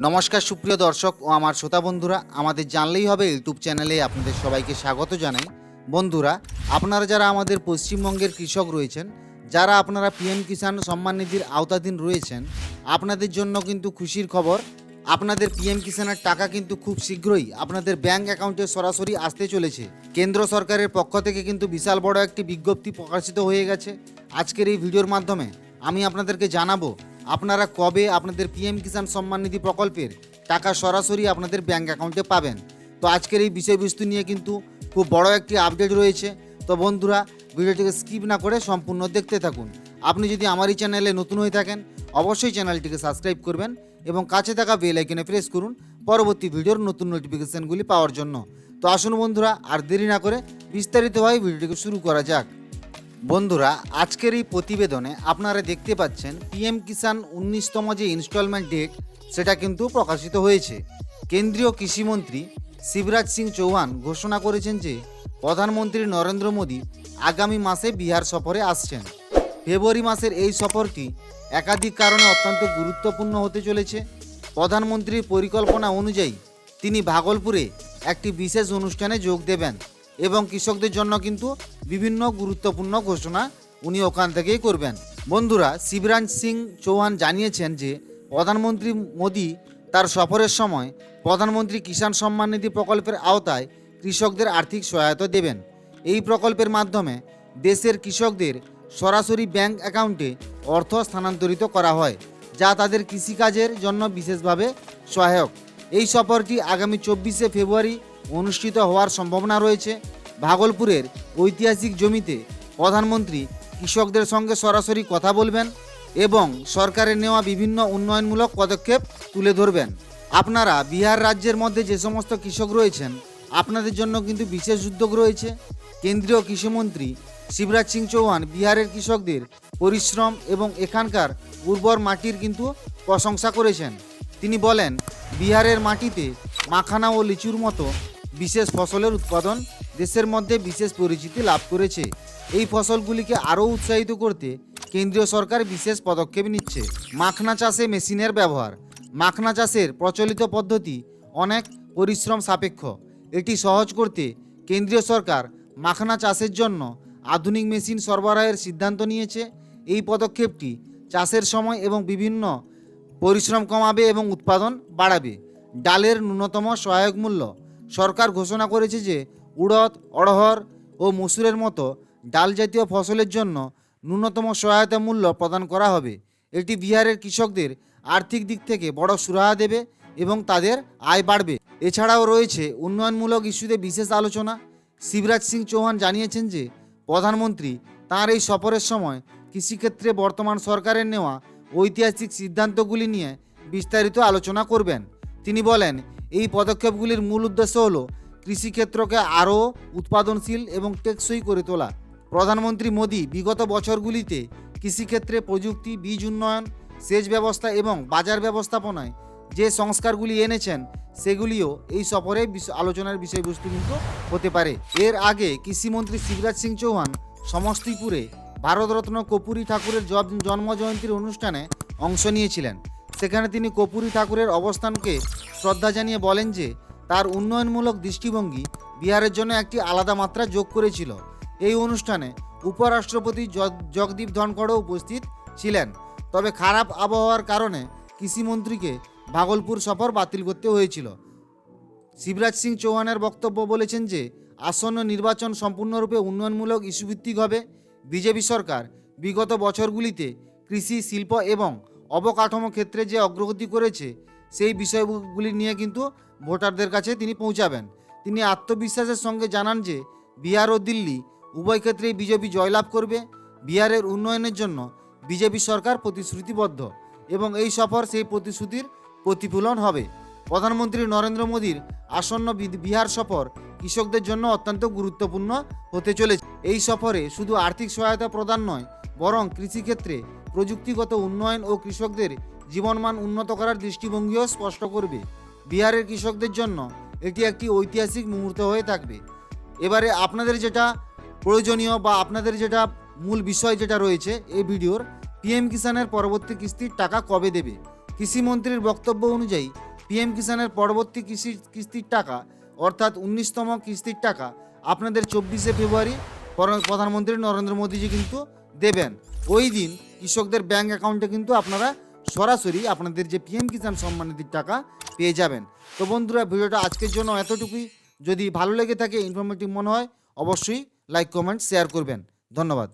নমস্কার সুপ্রিয় দর্শক ও আমার শ্রোতা বন্ধুরা, আমাদের জানলেই হবে ইউটিউব চ্যানেলে আপনাদের সবাইকে স্বাগত জানাই। বন্ধুরা, আপনারা যারা আমাদের পশ্চিমবঙ্গের কৃষক রয়েছেন, যারা আপনারা পিএম কিষাণ সম্মান নিধির আওতাধীন রয়েছেন, আপনাদের জন্য কিন্তু খুশির খবর। আপনাদের পিএম কিষাণের টাকা কিন্তু খুব শীঘ্রই আপনাদের ব্যাংক অ্যাকাউন্টে সরাসরি আসতে চলেছে। কেন্দ্র সরকারের পক্ষ থেকে কিন্তু বিশাল বড় একটি বিজ্ঞপ্তি প্রকাশিত হয়ে গেছে। আজকের এই ভিডিওর মাধ্যমে আমি আপনাদেরকে জানাবো আপনারা কবে আপনাদের পিএম কিষাণ সম্মান নিধি প্রকল্পের টাকা সরাসরি আপনাদের ব্যাংক অ্যাকাউন্টে পাবেন। তো আজকের এই বিষয়বস্তু নিয়ে কিন্তু খুব বড় একটি আপডেট রয়েছে। তো বন্ধুরা, ভিডিওটিকে স্কিপ না করে সম্পূর্ণ দেখতে থাকুন। আপনি যদি আমার এই চ্যানেলে নতুন হয়ে থাকেন, অবশ্যই চ্যানেলটিকে সাবস্ক্রাইব করবেন এবং কাছে থাকা বেল আইকনে প্রেস করুন পরবর্তী ভিডিওর নতুন নোটিফিকেশানগুলি পাওয়ার জন্য। তো আসুন বন্ধুরা, আর দেরি না করে বিস্তারিতভাবে ভিডিওটিকে শুরু করা যাক। বন্ধুরা, আজকের এই প্রতিবেদনে আপনারা দেখতে পাচ্ছেন পিএম কিষাণ 19তম যে ইনস্টলমেন্ট ডেট সেটা কিন্তু প্রকাশিত হয়েছে। কেন্দ্রীয় কৃষিমন্ত্রী শিবরাজ সিং চৌহান ঘোষণা করেছেন যে প্রধানমন্ত্রী নরেন্দ্র মোদী আগামী মাসে বিহার সফরে আসছেন। ফেব্রুয়ারি মাসের এই সফরটি একাধিক কারণে অত্যন্ত গুরুত্বপূর্ণ হতে চলেছে। প্রধানমন্ত্রীর পরিকল্পনা অনুযায়ী তিনি ভাগলপুরে একটি বিশেষ অনুষ্ঠানে যোগ দেবেন এবং কৃষকদের জন্য কিন্তু বিভিন্ন গুরুত্বপূর্ণ ঘোষণা উনি ওখান থেকেই করবেন। বন্ধুরা, শিবরাজ সিং চৌহান জানিয়েছেন যে প্রধানমন্ত্রী মোদী তার সফরের সময় প্রধানমন্ত্রী কিষাণ সম্মান নিধি প্রকল্পের আওতায় কৃষকদের আর্থিক সহায়তা দেবেন। এই প্রকল্পের মাধ্যমে দেশের কৃষকদের সরাসরি ব্যাংক অ্যাকাউন্টে অর্থ স্থানান্তরিত করা হয়, যা তাদের কৃষিকাজের জন্য বিশেষভাবে সহায়ক। এই সফরটি আগামী 24শে ফেব্রুয়ারি অনুষ্ঠিত হওয়ার সম্ভাবনা রয়েছে। ভাগলপুরের ঐতিহাসিক জমিতে প্রধানমন্ত্রী কৃষকদের সঙ্গে সরাসরি কথা বলবেন এবং সরকারের নেওয়া বিভিন্ন উন্নয়নমূলক পদক্ষেপ তুলে ধরবেন। আপনারা বিহার রাজ্যের মধ্যে যে সমস্ত কৃষক রয়েছেন, আপনাদের জন্য কিন্তু বিশেষ উদ্যোগ রয়েছে। কেন্দ্রীয় কৃষিমন্ত্রী শিবরাজ সিং চৌহান বিহারের কৃষকদের পরিশ্রম এবং এখানকার উর্বর মাটির কিন্তু প্রশংসা করেছেন। তিনি বলেন, বিহারের মাটিতে মাখানা ও লিচুর মতো বিশেষ ফসলের উৎপাদন দেশের মধ্যে বিশেষ পরিচিতি লাভ করেছে। এই ফসলগুলিকে আরও উৎসাহিত করতে কেন্দ্রীয় সরকার বিশেষ পদক্ষেপ নিচ্ছে। মাখনা চাষে মেশিনের ব্যবহার। মাখনা চাষের প্রচলিত পদ্ধতি অনেক পরিশ্রম সাপেক্ষ। এটি সহজ করতে কেন্দ্রীয় সরকার মাখনা চাষের জন্য আধুনিক মেশিন সরবরাহের সিদ্ধান্ত নিয়েছে। এই পদক্ষেপটি চাষের সময় এবং বিভিন্ন পরিশ্রম কমাবে এবং উৎপাদন বাড়াবে। ডালের ন্যূনতম সহায়ক মূল্য। সরকার ঘোষণা করেছে যে উড়দ, অড়হর ও মসুরের মতো ডাল জাতীয় ফসলের জন্য ন্যূনতম সহায়তা মূল্য প্রদান করা হবে। এটি বিহারের কৃষকদের আর্থিক দিক থেকে বড় সুরাহা দেবে এবং তাদের আয় বাড়বে। এছাড়াও রয়েছে উন্নয়নমূলক ইস্যুতে বিশেষ আলোচনা। শিবরাজ সিং চৌহান জানিয়েছেন যে প্রধানমন্ত্রী তাঁর এই সফরের সময় কৃষিক্ষেত্রে বর্তমান সরকারের নেওয়া ঐতিহাসিক সিদ্ধান্তগুলি নিয়ে বিস্তারিত আলোচনা করবেন। তিনি বলেন, এই পদক্ষেপগুলির মূল উদ্দেশ্য হল কৃষিক্ষেত্রকে আরও উৎপাদনশীল এবং টেকসই করে তোলা। প্রধানমন্ত্রী মোদী বিগত বছরগুলিতে কৃষিক্ষেত্রে প্রযুক্তি, বীজ উন্নয়ন, সেচ ব্যবস্থা এবং বাজার ব্যবস্থাপনায় যে সংস্কারগুলি এনেছেন সেগুলিও এই সফরে আলোচনার বিষয়বস্তু কিন্তু হতে পারে। এর আগে কৃষিমন্ত্রী শিবরাজ সিং চৌহান সমস্তিপুরে ভারতরত্ন কর্পূরী ঠাকুরের জন্মজয়ন্তীর অনুষ্ঠানে অংশ নিয়েছিলেন। সেখানে তিনি কর্পূরী ঠাকুরের অবস্থানকে শ্রদ্ধা জানিয়ে বলেন যে তার উন্নয়নমূলক দৃষ্টিভঙ্গি বিহারের জন্য একটি আলাদা মাত্রা যোগ করেছিল। এই অনুষ্ঠানে উপরাষ্ট্রপতি জগদীপ ধনখড়ও উপস্থিত ছিলেন। তবে খারাপ আবহাওয়ার কারণে কৃষিমন্ত্রীকে ভাগলপুর সফর বাতিল করতে হয়েছিল। শিবরাজ সিং চৌহানের বক্তব্য বলেছেন যে আসন্ন নির্বাচন সম্পূর্ণরূপে উন্নয়নমূলক ইস্যুভিত্তিক হবে। বিজেপি সরকার বিগত বছরগুলিতে কৃষি, শিল্প এবং অবকাঠামো ক্ষেত্রে যে অগ্রগতি করেছে সেই বিষয়গুলি নিয়ে কিন্তু ভোটারদের কাছে তিনি পৌঁছাবেন। তিনি আত্মবিশ্বাসের সঙ্গে জানান যে বিহার ও দিল্লি উভয় ক্ষেত্রেই বিজেপি জয়লাভ করবে। বিহারের উন্নয়নের জন্য বিজেপি সরকার প্রতিশ্রুতিবদ্ধ এবং এই সফর সেই প্রতিশ্রুতির প্রতিফলন হবে। প্রধানমন্ত্রী নরেন্দ্র মোদীর আসন্ন বিহার সফর কৃষকদের জন্য অত্যন্ত গুরুত্বপূর্ণ হতে চলেছে। এই সফরে শুধু আর্থিক সহায়তা প্রদান নয়, বরং কৃষিক্ষেত্রে প্রযুক্তিগত উন্নয়ন ও কৃষকদের জীবনমান উন্নত করার দৃষ্টিভঙ্গিও স্পষ্ট করবে। বিহারের কৃষকদের জন্য এটি একটি ঐতিহাসিক মুহূর্ত হয়ে থাকবে। এবারে আপনাদের যেটা প্রয়োজনীয় বা আপনাদের যেটা মূল বিষয় যেটা রয়েছে এই ভিডিওর, পিএম কিষাণের পরবর্তী কিস্তির টাকা কবে দেবে। কৃষিমন্ত্রীর বক্তব্য অনুযায়ী পিএম কিষাণের পরবর্তী কিস্তির টাকা অর্থাৎ 19তম কিস্তির টাকা আপনাদের 24শে ফেব্রুয়ারি প্রধানমন্ত্রী নরেন্দ্র মোদীজি কিন্তু দেবেন। ওই দিন কৃষকদের ব্যাংক অ্যাকাউন্টে কিন্তু আপনারা সরাসরি আপনাদের যে পিএম কিষাণ সম্মান নিধির টাকা পেয়ে যাবেন। তো বন্ধুরা, ভিডিওটা আজকের জন্য এতটুকুই। যদি ভালো লেগে থাকে, ইনফরমেটিভ মনে হয়, অবশ্যই লাইক, কমেন্ট, শেয়ার করবেন। ধন্যবাদ।